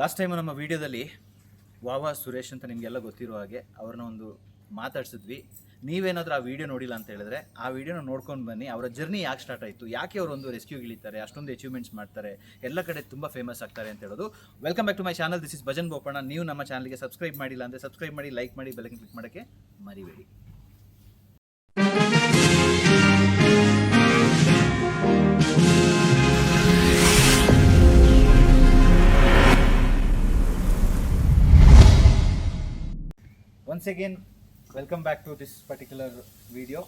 Last time ನಮ್ಮ ವೀಡಿಯೋದಲ್ಲಿ ವಾವಾ ಸುರೇಶ್ ಅಂತ ನಿಮಗೆಲ್ಲ ಗೊತ್ತಿರೋ ಹಾಗೆ ಅವ್ರನ್ನ ಒಂದು ಮಾತಾಡ್ಸಿದ್ವಿ. ನೀವೇನಾದರೂ ಆ ವಿಡಿಯೋ ನೋಡಿಲ್ಲ ಅಂತ ಹೇಳಿದ್ರೆ ಆ ವಿಡಿಯೋನ ನೋಡ್ಕೊಂಡು ಬನ್ನಿ. ಅವರ ಜರ್ನಿ ಯಾಕೆ ಸ್ಟಾರ್ಟ್ ಆಯಿತು, ಯಾಕೆ ಅವರು ಒಂದು ರೆಸ್ಕ್ಯೂಗೆ ಇಳಿತಾರೆ, ಅಷ್ಟೊಂದು ಅಚೀವ್ಮೆಂಟ್ಸ್ ಮಾಡ್ತಾರೆ, ಎಲ್ಲ ಕಡೆ ತುಂಬ ಫೇಮಸ್ ಆಗ್ತಾರೆ ಅಂತ ಹೇಳೋದು. Welcome back to my channel, this is Bhajan Bopanna. ನೀವು ನಮ್ಮ ಚಾನಲ್ಗೆ ಸಬ್ಸ್ಕ್ರೈಬ್ ಮಾಡಿಲ್ಲ ಅಂದರೆ ಸಬ್ಸ್ಕ್ರೈಬ್ ಮಾಡಿ, ಲೈಕ್ ಮಾಡಿ, ಬೆಲ್ ಕ್ಲಿಕ್ ಮಾಡೋಕ್ಕೆ ಮರಿಬೇಡಿ. Once again, welcome back to this particular video.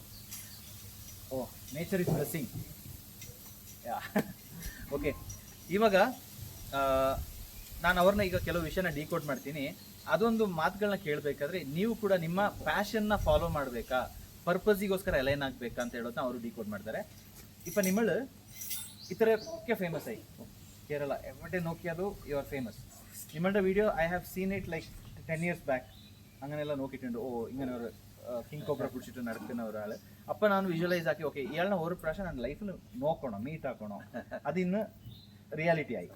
Oh, nature is blessing. Yeah. Okay. ಇವಾಗ ನಾನು ಅವ್ರನ್ನ ಈಗ ಕೆಲವು ವಿಷಯನ ಡಿಕೋಡ್ ಮಾಡ್ತೀನಿ. ಅದೊಂದು ಮಾತುಗಳನ್ನ ಕೇಳಬೇಕಾದ್ರೆ ನೀವು ಕೂಡ ನಿಮ್ಮ ಪ್ಯಾಷನ್ನ ಫಾಲೋ ಮಾಡಬೇಕಾ, ಪರ್ಪಸ್ಸಿಗೋಸ್ಕರ ಅಲೈನ್ ಆಗಬೇಕಾ ಅಂತ ಹೇಳೋದನ್ನ ಅವರು ಡಿಕೋಡ್ ಮಾಡ್ತಾರೆ. ಇಪ್ಪ ನಿಮ್ಮಳು ಇತರಕ್ಕೆ ಫೇಮಸ್ ಆಗಿ ಕೇರಳ ಎವಡೆ നോക്കിയാലും ಯು ಆರ್ ಫೇಮಸ್. നിങ്ങളുടെ video I have seen it like 10 years back. അങ്ങനെയെല്ലാം നോക്കിയിട്ടുണ്ട്. ഇങ്ങനെ ഒരു കിങ് കോബ്ര പിടിച്ചിട്ട് നടക്കുന്ന ഒരാൾ. അപ്പം ನಾನು വിഷ്വലൈസ് ആക്കി, ഓക്കെ ഇയാളെ ഒരു പ്രാവശ്യം ನನ್ನ ലൈഫിൽ നോക്കണം, മീറ്റ് ആക്കണം. അതിന്ന് റിയാലിറ്റി ആയി.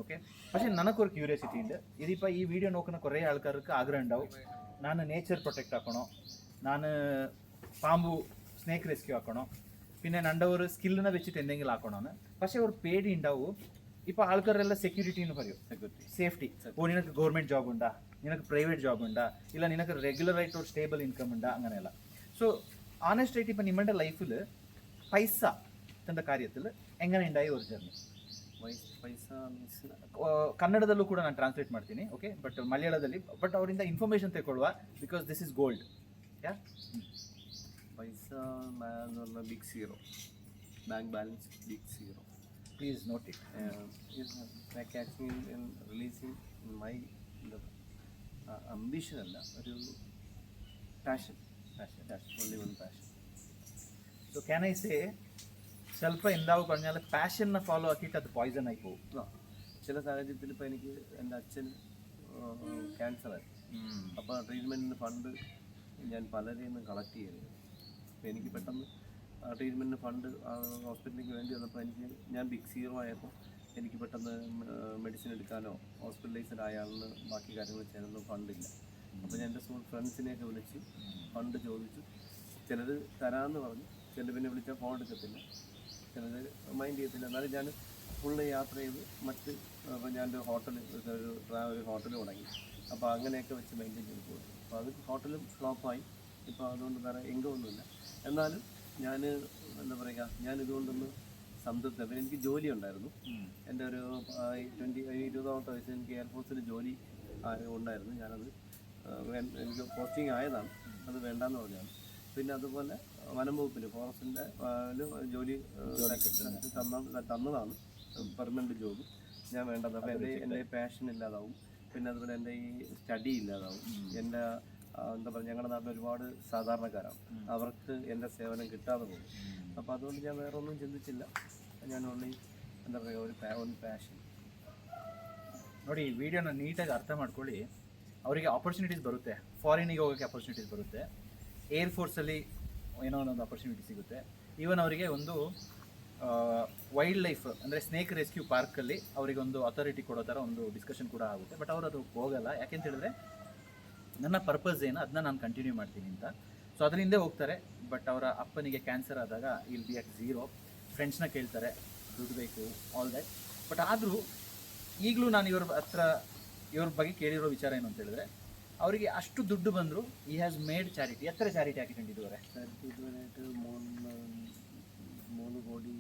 ഓക്കെ, പക്ഷേ ನನക്കൊരു ക്യൂരിയോസിറ്റി ഉണ്ട്. ഇതിപ്പോൾ ഈ വീഡിയോ നോക്കുന്ന കുറേ ആൾക്കാർക്ക് ആഗ്രഹം ഉണ്ടാവും, ನಾನು നേച്ചർ പ്രൊട്ടക്റ്റ് ആക്കണോ, ನಾನು പാമ്പു സ്നേക്ക് റെസ്ക്യൂ ആക്കണോ, പിന്നെ എൻ്റെ ഒരു സ്കില്ലിനെ വെച്ചിട്ട് എന്തെങ്കിലും ആക്കണമെന്ന്. പക്ഷേ ഒരു പേടി ഉണ്ടാവും. ഇപ്പോൾ ആൾക്കാരെല്ലാം സെക്യൂരിറ്റി എന്ന് പറയും, സേഫ്റ്റി. നിനക്ക് ഗവൺമെൻറ് ജോബ് ഉണ്ടാ, നിനക്ക് പ്രൈവേറ്റ് ജോബ് ഉണ്ടാ, ഇല്ല നിനക്ക് റെഗുലറായിട്ട് ഒരു സ്റ്റേബിൾ ഇൻകം ഉണ്ടാ, അങ്ങനെയല്ല. സോ ആണസ്റ്റ് ആയിട്ട് ഇപ്പം നിങ്ങളുടെ ലൈഫിൽ പൈസ എന്ന കാര്യത്തിൽ എങ്ങനെ ഉണ്ടായി ഒരു ಜರ್ನಿ? ಪೈಸಾ ಮೀನ್ಸ್ ಕನ್ನಡದಲ್ಲೂ ಕೂಡ ನಾನು ಟ್ರಾನ್ಸ್ಲೇಟ್ ಮಾಡ್ತೀನಿ, ಓಕೆ, ಬಟ್ ಮಲಯಾಳದಲ್ಲಿ. ಬಟ್ ಅವರಿಂದ ಇನ್ಫಾರ್ಮೇಷನ್ ತಗೊಳ್ಳುವ, because this is gold. Yeah, paisa എന്ന് പറഞ്ഞാൽ big zero, bank balance big zero. Please note it. Catching and releasing my ambition അല്ല, ഒരു passion, only one passion. So can I say ಸ್ವಲ್ಪ എന്താവും പറഞ്ഞാൽ പാഷനെ ഫോളോ ആക്കിയിട്ട് അത് പോയിസൺ ആയി പോകും. ചില സാഹചര്യത്തിൽ ഇപ്പോൾ എനിക്ക് എൻ്റെ അച്ഛൻ ക്യാൻസറായി. അപ്പോൾ ട്രീറ്റ്മെൻറ്റിന് ഫണ്ട് ഞാൻ പലരിൽ നിന്ന് കളക്ട് ചെയ്തിരുന്നു. അപ്പോൾ എനിക്ക് പെട്ടെന്ന് ട്രീറ്റ്മെൻറ്റിന് ഫണ്ട് ഹോസ്പിറ്റലിലേക്ക് വേണ്ടി വന്നപ്പോൾ ഞാൻ ബിഗ് സീറോ ആയപ്പോൾ എനിക്ക് പെട്ടെന്ന് മെഡിസിൻ എടുക്കാനോ ഹോസ്പിറ്റലൈസ്ഡ് ആയാളിന് ബാക്കി കാര്യങ്ങൾ ചെയ്യാനൊന്നും ഫണ്ടില്ല. അപ്പോൾ ഞാൻ എൻ്റെ ഫ്രണ്ട്സിനെയൊക്കെ വിളിച്ച് ഫണ്ട് ചോദിച്ചു. ചിലർ തരാമെന്ന് പറഞ്ഞു, ചിലർ പിന്നെ വിളിച്ചാൽ ഫോൺ എടുക്കത്തില്ല, ചിലർ മൈൻഡ് ചെയ്യത്തില്ല. എന്നാലും ഞാൻ ഫുള്ള് യാത്ര ചെയ്ത് അപ്പോൾ ഞാനൊരു ഒരു ഹോട്ടൽ തുടങ്ങി. അപ്പോൾ അങ്ങനെയൊക്കെ വെച്ച് മെയിൻറ്റെയിൻ ചെയ്ത് പോകും. അപ്പോൾ അത് ഹോട്ടലും ഫ്ലോപ്പായി. ഇപ്പോൾ അതുകൊണ്ട് വേറെ ഇൻകം ഒന്നുമില്ല. എന്നാലും ഞാൻ എന്താ പറയുക, ഞാനിതുകൊണ്ടൊന്ന് സംതൃപ്തി. പിന്നെ എനിക്ക് ജോലി ഉണ്ടായിരുന്നു. എൻ്റെ ഒരു 20-20 വയസ്സിൽ എനിക്ക് എയർഫോഴ്സിൽ ജോലി ഉണ്ടായിരുന്നു. ഞാനത് എനിക്ക് പോസ്റ്റിംഗ് ആയതാണ്, അത് വേണ്ടാന്ന് പറഞ്ഞാണ്. പിന്നെ അതുപോലെ വനം വകുപ്പിൽ ഫോറസ്റ്റിൻ്റെ ജോലി തന്നതാണ്, പെർമനൻറ്റ് ജോബ്. ഞാൻ വേണ്ടത്. അപ്പോൾ എൻ്റെ പാഷൻ ഇല്ലാതാവും. പിന്നെ അതുപോലെ എൻ്റെ ഈ സ്റ്റഡി ഇല്ലാതാവും. എൻ്റെ എന്താ പറയുക, ഞങ്ങളുടെ നാട്ടിൽ ഒരുപാട് സാധാരണക്കാരാണ്, അവർക്ക് എൻ്റെ സേവനം കിട്ടാതെ പോകും. അപ്പോൾ അതുകൊണ്ട് ഞാൻ വേറെ ഒന്നും ചിന്തിച്ചില്ല. ഞാൻ ഓൺലി എന്താ പറയുക, ഒരു ಪ್ಯಾಷನ್. ನೋಡಿ, ಈ ವಿಡಿಯೋನ ನೀಟಾಗಿ ಅರ್ಥ ಮಾಡ್ಕೊಳ್ಳಿ. ಅವರಿಗೆ ಆಪರ್ಚುನಿಟೀಸ್ ಬರುತ್ತೆ, ಫಾರಿನಿಗೆ ಹೋಗೋಕ್ಕೆ ಆಪರ್ಚುನಿಟೀಸ್ ಬರುತ್ತೆ, ಏರ್ಫೋರ್ಸಲ್ಲಿ ಏನೋ ಒಂದು ಆಪರ್ಚುನಿಟಿ ಸಿಗುತ್ತೆ. ಈವನ್ ಅವರಿಗೆ ಒಂದು ವೈಲ್ಡ್ ಲೈಫ್ ಅಂದರೆ ಸ್ನೇಕ್ ರೆಸ್ಕ್ಯೂ ಪಾರ್ಕಲ್ಲಿ ಅವರಿಗೆ ಒಂದು ಅಥಾರಿಟಿ ಕೊಡೋ ಥರ ಒಂದು ಡಿಸ್ಕಷನ್ ಕೂಡ ಆಗುತ್ತೆ. ಬಟ್ ಅವರು ಅದು ಹೋಗಲ್ಲ. ಯಾಕೆಂತ ಹೇಳಿದ್ರೆ ನನ್ನ ಪರ್ಪಸ್ ಏನು ಅದನ್ನ ನಾನು ಕಂಟಿನ್ಯೂ ಮಾಡ್ತೀನಿ ಅಂತ. ಸೊ ಅದರಿಂದ ಹೋಗ್ತಾರೆ. ಬಟ್ ಅವರ ಅಪ್ಪನಿಗೆ ಕ್ಯಾನ್ಸರ್ ಆದಾಗ ವಿಲ್ ಬಿ ಅಟ್ ಝೀರೋ. ಫ್ರೆಂಡ್ಸ್ನ ಕೇಳ್ತಾರೆ, ದುಡ್ಡು ಬೇಕು, ಆಲ್ ದ್ಯಾಟ್. ಬಟ್ ಆದರೂ ಈಗಲೂ ನಾನು ಇವ್ರ ಬಗ್ಗೆ ಕೇಳಿರೋ ವಿಚಾರ ಏನು ಅಂತ ಹೇಳಿದ್ರೆ, ಅವರಿಗೆ ಅಷ್ಟು ದುಡ್ಡು ಬಂದರೂ ಈ ಹ್ಯಾಸ್ ಮೇಡ್ ಚಾರಿಟಿ. ಎತ್ತರ ಚಾರಿಟಿ ಹಾಕಿಕೊಂಡಿದ್ದಾರೆ. ഇതുവരെയായിട്ട് 3 ಕೋಟಿ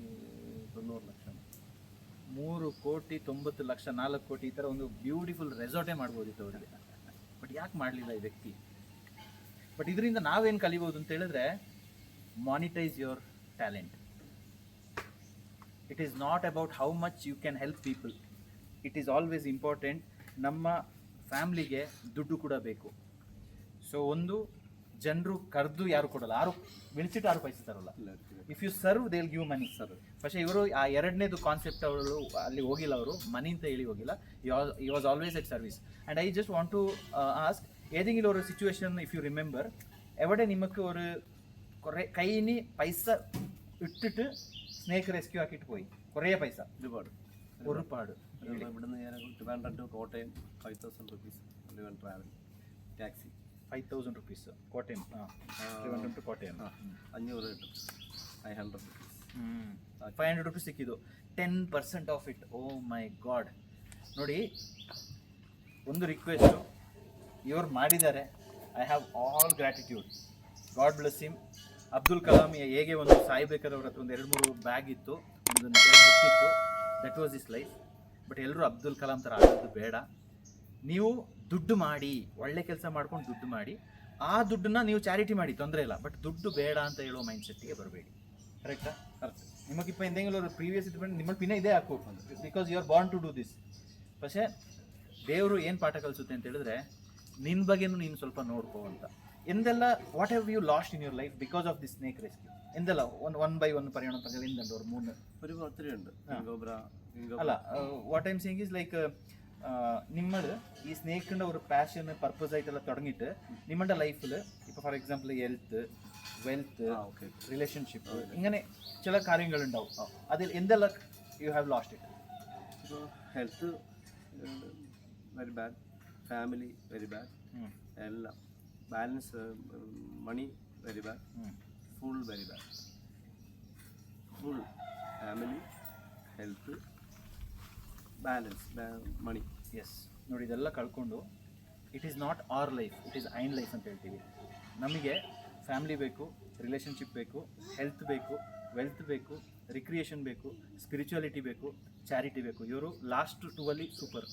90 ಲಕ್ಷ, 3 ಕೋಟಿ 90 ಲಕ್ಷ, 4 ಕೋಟಿ, ಈ ಥರ ಒಂದು ಬ್ಯೂಟಿಫುಲ್ ರೆಸಾರ್ಟೇ ಮಾಡ್ಬೋದಿತ್ತು ಅವರಿಗೆ. ಬಟ್ ಯಾಕೆ ಮಾಡಲಿಲ್ಲ ಈ ವ್ಯಕ್ತಿ? ಬಟ್ ಇದರಿಂದ ನಾವೇನು ಕಲಿಬೋದು ಅಂತ ಹೇಳಿದ್ರೆ, monetize your talent. It is not about how much you can help people. It is always important. ನಮ್ಮ ಫ್ಯಾಮ್ಲಿಗೆ ದುಡ್ಡು ಕೂಡ ಬೇಕು. ಸೊ ಒಂದು ಜನರು ಕರೆದು ಯಾರು ಕೊಡಲ್ಲ, ಯಾರು ವಿಳಿಸಿಟ್ಟು ಯಾರು ಪೈಸೆ ತರೋಲ್ಲ. If you serve they will give money. പക്ഷേ ಇವರು ಆ ಎರಡನೇದು ಕಾನ್ಸೆಪ್ಟ್ ಅವರು ಅಲ್ಲಿ ಹೋಗಿಲ್ಲ. ಅವರು ಮನಿ ಅಂತ ಹೇಳಿ ಹೋಗಿಲ್ಲ. You was always at service. And I just want to ask, ഏതെങ്കിലും ഒരു സിറ്റുവേഷൻ ഇഫ് യു റിമെമ്പർ, എവിടെ നിങ്ങൾക്ക് ഒരു കുറേ കയ്യിന് പൈസ ഇട്ടിട്ട് സ്നേക്ക് റെസ്ക്യൂ ആക്കിയിട്ട് പോയി, കുറേ പൈസ, ഒരുപാട് ഒരുപാട്. ഇവിടുന്ന് ഞാൻ Trivandrum to Kottayam 5,000 rupees travel taxi. 5,000 rupees Kottayam. Trivandrum to Kottayam 500 കിട്ടും. 500 rupees. 500 rupees ಸಿಕ್ಕಿದ್ದು. 10% off it. Oh my God. ನೋಡಿ, ಒಂದು ರಿಕ್ವೆಸ್ಟು ಇವ್ರು ಮಾಡಿದ್ದಾರೆ. I have all gratitude. God bless him. Abdul Kalam ಹೇಗೆ ಒಂದು ಸಾಯ್ಬೇಕಾದ್ರೆ ಅವ್ರ ಹತ್ರ ಒಂದು 2-3 ಬ್ಯಾಗ್ ಇತ್ತು, ಒಂದು 2 ಬುಕ್ ಇತ್ತು. That was is life. But ಎಲ್ಲರೂ ಅಬ್ದುಲ್ ಕಲಾಂ ಥರ ಆಗೋದು ಬೇಡ. ನೀವು ದುಡ್ಡು ಮಾಡಿ, ಒಳ್ಳೆ ಕೆಲಸ ಮಾಡ್ಕೊಂಡು ದುಡ್ಡು ಮಾಡಿ, ಆ ದುಡ್ಡನ್ನ ನೀವು ಚಾರಿಟಿ ಮಾಡಿ, ತೊಂದರೆ ಇಲ್ಲ. ಬಟ್ ದುಡ್ಡು ಬೇಡ ಅಂತ ಹೇಳೋ ಮೈಂಡ್ ಸೆಟ್ಟಿಗೆ ಬರಬೇಡಿ. ಕರೆಕ್ಟಾ? ಕರೆಕ್ಟ್. ನಿಮಗಿಪ್ಪ ಎಂದೆಂಗಿಲ್ಲ ಅವರು ಪ್ರೀವಿಯಸ್ ಇದ್ದು ನಿಮ್ಮ ಪಿನ್ನ ಇದೇ ಹಾಕಬೇಕು, because you are born to do this. പക്ഷേ ದೇವರು ಏನು ಪಾಠ ಕಲಿಸುತ್ತೆ ಅಂತ ಹೇಳಿದ್ರೆ, ನಿನ್ನ ಬಗ್ಗೆನೂ ನೀನು ಸ್ವಲ್ಪ ನೋಡ್ಕೋ ಅಂತ. ಎಂದೆಲ್ಲ what have you lost in your life because of this snake rescue? ಎಂದೆಲ್ಲ ಒನ್ ಬೈ ಒನ್ പറയണം പറഞ്ഞാൽ എന്തുണ്ട്? ഒരു 3 ഒത്തിരിയുണ്ട്. അല്ല, what I am saying is like, നിങ്ങൾ ഈ സ്നേക്കിൻ്റെ ഒരു പാഷൻ പർപ്പസ് ആയിട്ടെല്ലാം തുടങ്ങിയിട്ട് നിങ്ങളുടെ ലൈഫിൽ ഇപ്പോൾ for example health, wealth, relationship, ഇങ്ങനെ ചില കാര്യങ്ങളുണ്ടാവും. അതിൽ എന്തെല്ലാം യു ഹാവ് ലാസ്റ്റ് ഇറ്റ്? ഇപ്പോൾ health very bad, family very bad, എല്ലാം balance, money very bad, full very bad. Full family, health, balance, money. Yes ನೋಡಿ, ಇದೆಲ್ಲ ಕಳ್ಕೊಂಡು it is not our life, it is in life ಅಂತ ಹೇಳ್ತೀವಿ. ನಮಗೆ family ಬೇಕು, relationship ಬೇಕು, ಹೆಲ್ತ್ ಬೇಕು, ವೆಲ್ತ್ ಬೇಕು, ರಿಕ್ರಿಯೇಷನ್ ಬೇಕು, ಸ್ಪಿರಿಚುಯಾಲಿಟಿ ಬೇಕು, ಚಾರಿಟಿ ಬೇಕು. ಇವರು ಲಾಸ್ಟ್ 2 ಸೂಪರ್.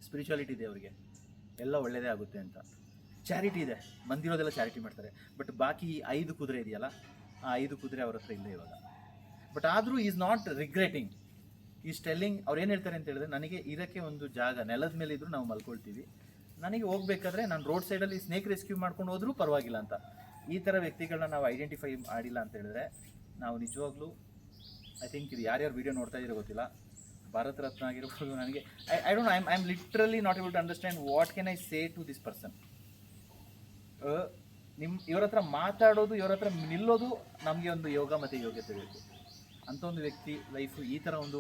ಸ್ಪಿರಿಚುಯಾಲಿಟಿ ಇದೆ ಅವರಿಗೆ, ಎಲ್ಲ ಒಳ್ಳೆಯದೇ ಆಗುತ್ತೆ ಅಂತ. ಚಾರಿಟಿ ಇದೆ, ಬಂದಿರೋದೆಲ್ಲ ಚಾರಿಟಿ ಮಾಡ್ತಾರೆ. ಬಟ್ ಬಾಕಿ 5 ಕುದುರೆ ಇದೆಯಲ್ಲ, ಆ 5 ಕುದುರೆ ಅವ್ರ ಹತ್ರ ಇಲ್ಲ ಇವಾಗ. ಬಟ್ ಆದರೂ is not regretting. Is telling, ಅವ್ರು ಏನು ಹೇಳ್ತಾರೆ ಅಂತ ಹೇಳಿದ್ರೆ, ನನಗೆ ಇದಕ್ಕೆ ಒಂದು ಜಾಗ ನೆಲದ ಮೇಲೆ ಇದ್ರೂ ನಾವು ಮಲ್ಕೊಳ್ತೀವಿ, ನನಗೆ ಹೋಗ್ಬೇಕಾದ್ರೆ ನಾನು ರೋಡ್ ಸೈಡಲ್ಲಿ ಸ್ನೇಕ್ ರೆಸ್ಕ್ಯೂ ಮಾಡ್ಕೊಂಡು ಹೋದ್ರೂ ಪರವಾಗಿಲ್ಲ ಅಂತ. ಈ ಥರ ವ್ಯಕ್ತಿಗಳನ್ನ ನಾವು ಐಡೆಂಟಿಫೈ ಮಾಡಿಲ್ಲ ಅಂತ ಹೇಳಿದ್ರೆ, ನಾವು ನಿಜವಾಗ್ಲೂ ಐ ಥಿಂಕ್ ಇದು ಯಾರ್ಯಾರು ವೀಡಿಯೋ ನೋಡ್ತಾ ಇದ್ದೀರೋ ಗೊತ್ತಿಲ್ಲ, ಭಾರತ ರತ್ನ ಆಗಿರ್ಬೋದು. ನನಗೆ I don't, I am literally not able to understand what can I say to this person. ಇವ್ರ ಹತ್ರ ಮಾತಾಡೋದು, ಇವ್ರ ಹತ್ರ ನಿಲ್ಲೋದು ನಮಗೆ ಒಂದು ಯೋಗ ಮತ್ತು ಯೋಗ್ಯತೆ ಬೇಕು. ಅಂಥ ಒಂದು ವ್ಯಕ್ತಿ ಲೈಫು ಈ ಥರ ಒಂದು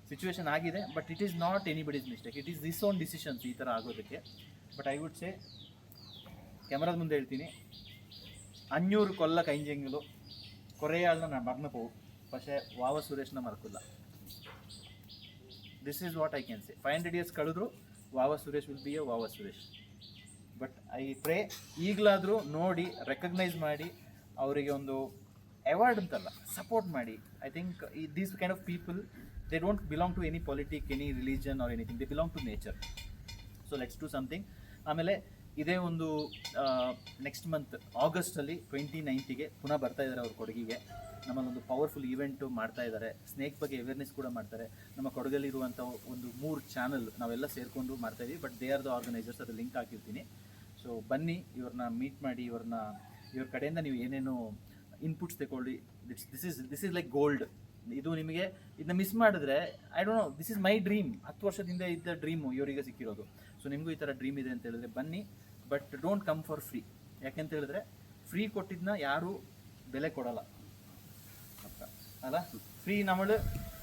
ಸಿಚುವೇಶನ್ ಆಗಿದೆ. But it is not anybody's mistake, it is this own decisions ಈ ಥರ ಆಗೋದಕ್ಕೆ. ಬಟ್ ಐ ವುಡ್ ಸೇ, ಕ್ಯಾಮ್ರಾದ ಮುಂದೆ ಹೇಳ್ತೀನಿ, 500 കൊല്ല കഴിഞ്ഞെങ്കിലും കുറേ ആളിനെ മറന്നു പോകും, പക്ഷേ വാവ സുരേഷിനെ മറക്കില്ല. This is what I can say. 500 years ಕಳೆದ್ರು Vava Suresh will be a Vava Suresh. But I pray ಈಗಲಾದರೂ ನೋಡಿ, ರೆಕಗ್ನೈಸ್ ಮಾಡಿ, ಅವರಿಗೆ ಒಂದು ಅವಾರ್ಡ್ ಅಂತಲ್ಲ, ಸಪೋರ್ಟ್ ಮಾಡಿ. I think these kind of people, they don't belong to any politic, any religion or anything, they belong to nature. So let's do something. ಆಮೇಲೆ ಇದೇ ಒಂದು ನೆಕ್ಸ್ಟ್ ಮಂತ್ ಆಗಸ್ಟಲ್ಲಿ 29th ಪುನಃ ಬರ್ತಾ ಇದ್ದಾರೆ ಅವ್ರ ಕೊಡಗಿಗೆ. ನಮ್ಮಲ್ಲೊಂದು ಪವರ್ಫುಲ್ ಈವೆಂಟು ಮಾಡ್ತಾ ಇದ್ದಾರೆ. ಸ್ನೇಕ್ ಬಗ್ಗೆ ಅವೇರ್ನೆಸ್ ಕೂಡ ಮಾಡ್ತಾರೆ. ನಮ್ಮ ಕೊಡಗಲ್ಲಿರುವಂಥ ಒಂದು 3 ಚಾನಲ್ ನಾವೆಲ್ಲ ಸೇರಿಕೊಂಡು ಮಾಡ್ತಾಯಿದ್ದೀವಿ. But they are the organisers, ಅದು ಲಿಂಕ್ ಹಾಕಿರ್ತೀನಿ. ಸೊ ಬನ್ನಿ, ಇವ್ರನ್ನ ಮೀಟ್ ಮಾಡಿ, ಇವ್ರ ಕಡೆಯಿಂದ ನೀವು ಏನೇನು ಇನ್ಪುಟ್ಸ್ ತಗೊಳ್ಳಿ. This is like gold. ಇದು ನಿಮಗೆ ಇದನ್ನ ಮಿಸ್ ಮಾಡಿದ್ರೆ, I don't know, this is my dream. 10 ವರ್ಷದಿಂದ ಇದ್ದ ಡ್ರೀಮು ಇವರಿಗೆ ಸಿಕ್ಕಿರೋದು. ಸೊ ನಿಮಗೂ ಈ ಥರ ಡ್ರೀಮ್ ಇದೆ ಅಂತ ಹೇಳಿದ್ರೆ ಬನ್ನಿ. But don't come for free. ಯಾಕೆಂತ ಹೇಳಿದ್ರೆ, ಫ್ರೀ ಕೊಟ್ಟಿದ್ದನ್ನ ಯಾರೂ ಬೆಲೆ ಕೊಡಲ್ಲ ಅಲ್ಲ. ഫ്രീ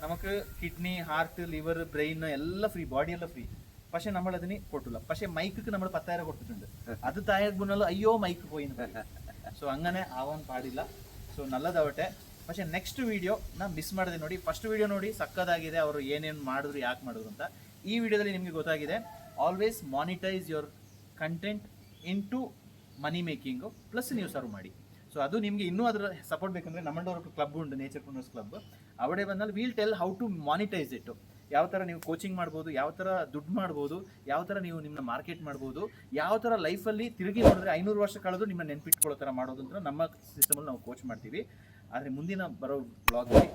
നമുക്ക് കിഡ്നി, ഹാർട്ട്, ലിവർ, ബ്രെയിൻ എല്ലാം ഫ്രീ, ബോഡി എല്ലാം ഫ്രീ. പക്ഷെ നമ്മൾ അതിന് കൊട്ടില്ല. പക്ഷെ മൈക്ക് നമ്മൾ 10,000 കൊടുത്തിട്ടുണ്ട്. അത് താഴെ ഗുണല്ലോ, അയ്യോ മൈക്ക് പോയി. ಸೊ അങ്ങനെ ಆವಾನ್ ಪಾಡಿಲ್ಲ. ಸೊ ನಲ್ಲದಾವಟ್ಟೆ. പക്ഷെ ನೆಕ್ಸ್ಟ್ ವಿಡಿಯೋ ನಾನು ಮಿಸ್ ಮಾಡಿದೆ ನೋಡಿ. ಫಸ್ಟ್ ವಿಡಿಯೋ ನೋಡಿ, ಸಕ್ಕದಾಗಿದೆ. ಅವರು ಏನೇನು ಮಾಡಿದ್ರು, ಯಾಕೆ ಮಾಡಿದ್ರು ಅಂತ. ಈ ವಿಡಿಯೋದಲ್ಲಿ ನಿಮಗೆ ಗೊತ್ತಾಗಿದೆ. Always monetize your content into money making plus ನೀವು ಸರ್ವ್ ಮಾಡಿ. ಸೊ ಅದು ನಿಮಗೆ ಇನ್ನೂ ಅದರ ಸಪೋರ್ಟ್ ಬೇಕಂದರೆ ನಮ್ಮಂದು ಒಂದು ಕ್ಲಬ್ ಉಂಟು, ನೇಚರ್ ಪ್ರೂನರ್ಸ್ ಕ್ಲಬ್. ಅವಡೆ ಬಂದಲ್ಲಿ we'll tell how to monetise it. ಯಾವ ಥರ ನೀವು ಕೋಚಿಂಗ್ ಮಾಡ್ಬೋದು, ಯಾವ ಥರ ದುಡ್ಡು ಮಾಡ್ಬೋದು, ಯಾವ ಥರ ನೀವು ನಿಮ್ಮನ್ನ ಮಾರ್ಕೆಟ್ ಮಾಡ್ಬೋದು, ಯಾವ ಥರ ಲೈಫಲ್ಲಿ ತಿರುಗಿ ನೋಡಿದ್ರೆ 500 ವರ್ಷ ಕಳೆದು ನಿಮ್ಮ ನೆನ್ಪಿಟ್ಕೊಳ್ಳೋ ಥರ ಮಾಡೋದು ಅಂತ ನಮ್ಮ ಸಿಸ್ಟಮಲ್ಲಿ ನಾವು ಕೋಚ್ ಮಾಡ್ತೀವಿ. ಆದರೆ ಮುಂದಿನ ಬರೋ ಬ್ಲಾಗಲ್ಲಿ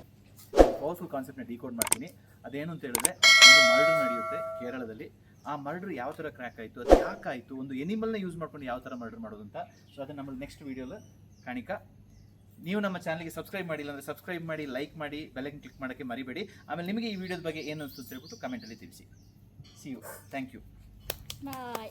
ಪವರ್ಫುಲ್ ಕಾನ್ಸೆಪ್ಟ್ನ ಡಿಕೋಡ್ ಮಾಡ್ತೀನಿ. ಅದೇನು ಅಂತ ಹೇಳಿದ್ರೆ, ಒಂದು ಮರ್ಡರ್ ನಡೆಯುತ್ತೆ ಕೇರಳದಲ್ಲಿ. ಆ ಮರ್ಡರ್ ಯಾವ ಥರ ಕ್ರ್ಯಾಕ್ ಆಯಿತು, ಅದು ಯಾಕಾಯಿತು, ಒಂದು ಎನಿಮಲ್ನ ಯೂಸ್ ಮಾಡ್ಕೊಂಡು ಯಾವ ಥರ ಮರ್ಡರ್ ಮಾಡೋದು ಅಂತ. ಸೊ ಅದನ್ನು ನಮ್ಮಲ್ಲಿ ನೆಕ್ಸ್ಟ್ ವೀಡಿಯೋಲಿ ಕಾಣಿಕ. ನೀವು ನಮ್ಮ ಚಾನಲ್ಗೆ ಸಬ್ಸ್ಕ್ರೈಬ್ ಮಾಡಿಲ್ಲ ಅಂದರೆ ಸಬ್ಸ್ಕ್ರೈಬ್ ಮಾಡಿ, ಲೈಕ್ ಮಾಡಿ, ಬೆಲ್ಲೈಕನ್ ಕ್ಲಿಕ್ ಮಾಡೋಕ್ಕೆ ಮರಿಬೇಡಿ. ಆಮೇಲೆ ನಿಮಗೆ ಈ ವಿಡಿಯೋದ ಬಗ್ಗೆ ಏನು ಅನಿಸ್ತು ಅಂತ ಹೇಳ್ಬಿಟ್ಟು ಕಮೆಂಟಲ್ಲಿ ತಿಳಿಸಿ. See you. Thank you. Baይ.